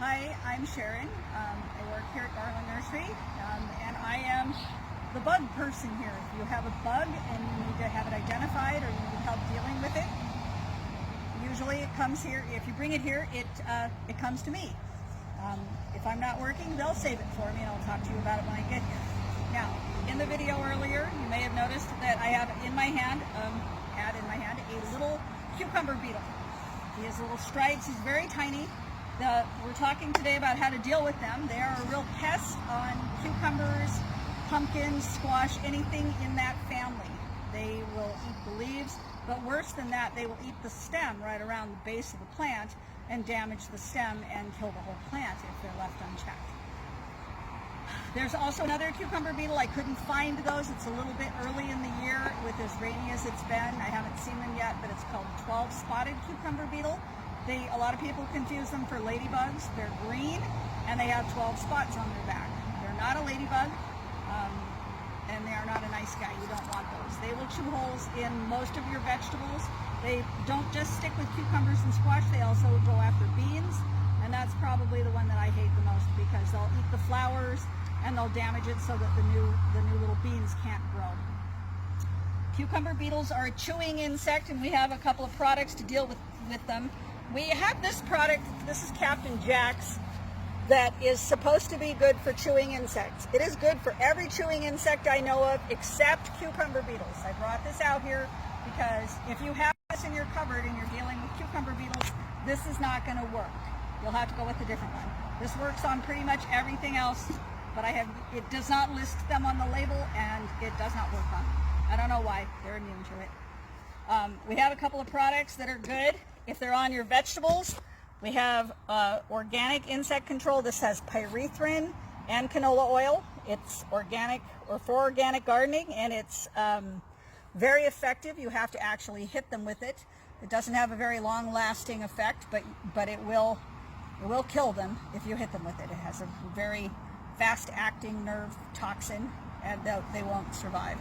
Hi, I'm Sharon. I work here at Garland Nursery, and I am the bug person here. If you have a bug and you need to have it identified or you need help dealing with it, usually it comes here. If you bring it here, it comes to me. If I'm not working, they'll save it for me, and I'll talk to you about it when I get here. Now, in the video earlier, you may have noticed that I have in my hand, a little cucumber beetle. He has little stripes. He's very tiny. We're talking today about how to deal with them. They are a real pest on cucumbers, pumpkins, squash, anything in that family. They will eat the leaves, but worse than that, they will eat the stem right around the base of the plant and damage the stem and kill the whole plant if they're left unchecked. There's also another cucumber beetle. I couldn't find those. It's a little bit early in the year with as rainy as it's been. I haven't seen them yet, but it's called 12-spotted cucumber beetle. A lot of people confuse them for ladybugs. They're green and they have 12 spots on their back. They're not a ladybug, and they are not a nice guy. You don't want those. They will chew holes in most of your vegetables. They don't just stick with cucumbers and squash. They also go after beans, and that's probably the one that I hate the most because they'll eat the flowers and they'll damage it so that the new little beans can't grow. Cucumber beetles are a chewing insect, and we have a couple of products to deal with them. We have this product, this is Captain Jack's, that is supposed to be good for chewing insects. It is good for every chewing insect I know of except cucumber beetles. I brought this out here because if you have this in your cupboard and you're dealing with cucumber beetles, this is not going to work. You'll have to go with a different one. This works on pretty much everything else, but it does not list them on the label, and it does not work on them. I don't know why. They're immune to it. We have a couple of products that are good. If they're on your vegetables, we have organic insect control. This has Permethrin and canola oil. It's organic or for organic gardening, and it's very effective. You have to actually hit them with it. It doesn't have a very long-lasting effect, but it will kill them if you hit them with it. It has a very fast-acting nerve toxin, and they won't survive.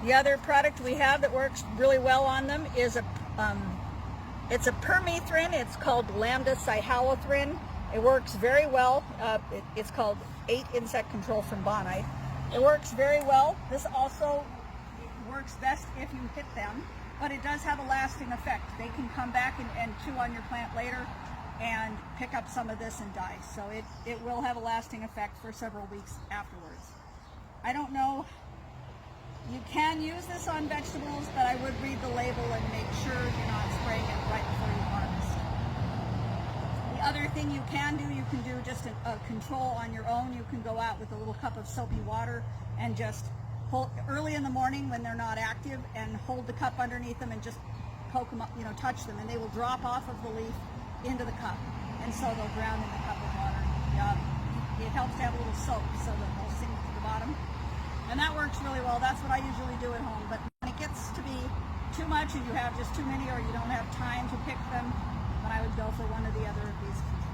The other product we have that works really well on them is it's a permethrin. It's called lambda cyhalothrin. It works very well. It's called 8 insect control from Bonite. It works very well. This also works best if you hit them, but it does have a lasting effect. They can come back and chew on your plant later and pick up some of this and die. So it will have a lasting effect for several weeks afterwards. I don't know. You can use this on vegetables, but I would read the label and make sure you're not spraying it right before you harvest. The other thing you can do just a control on your own. You can go out with a little cup of soapy water and just hold early in the morning when they're not active and hold the cup underneath them and just poke them up, touch them, and they will drop off of the leaf into the cup, and so they'll drown in the cup of water. It helps to have a little soap so that they'll sink to the bottom. And that works really well. That's what I usually do at home. But when it gets to be too much and you have just too many or you don't have time to pick them, then I would go for one or the other of these controls.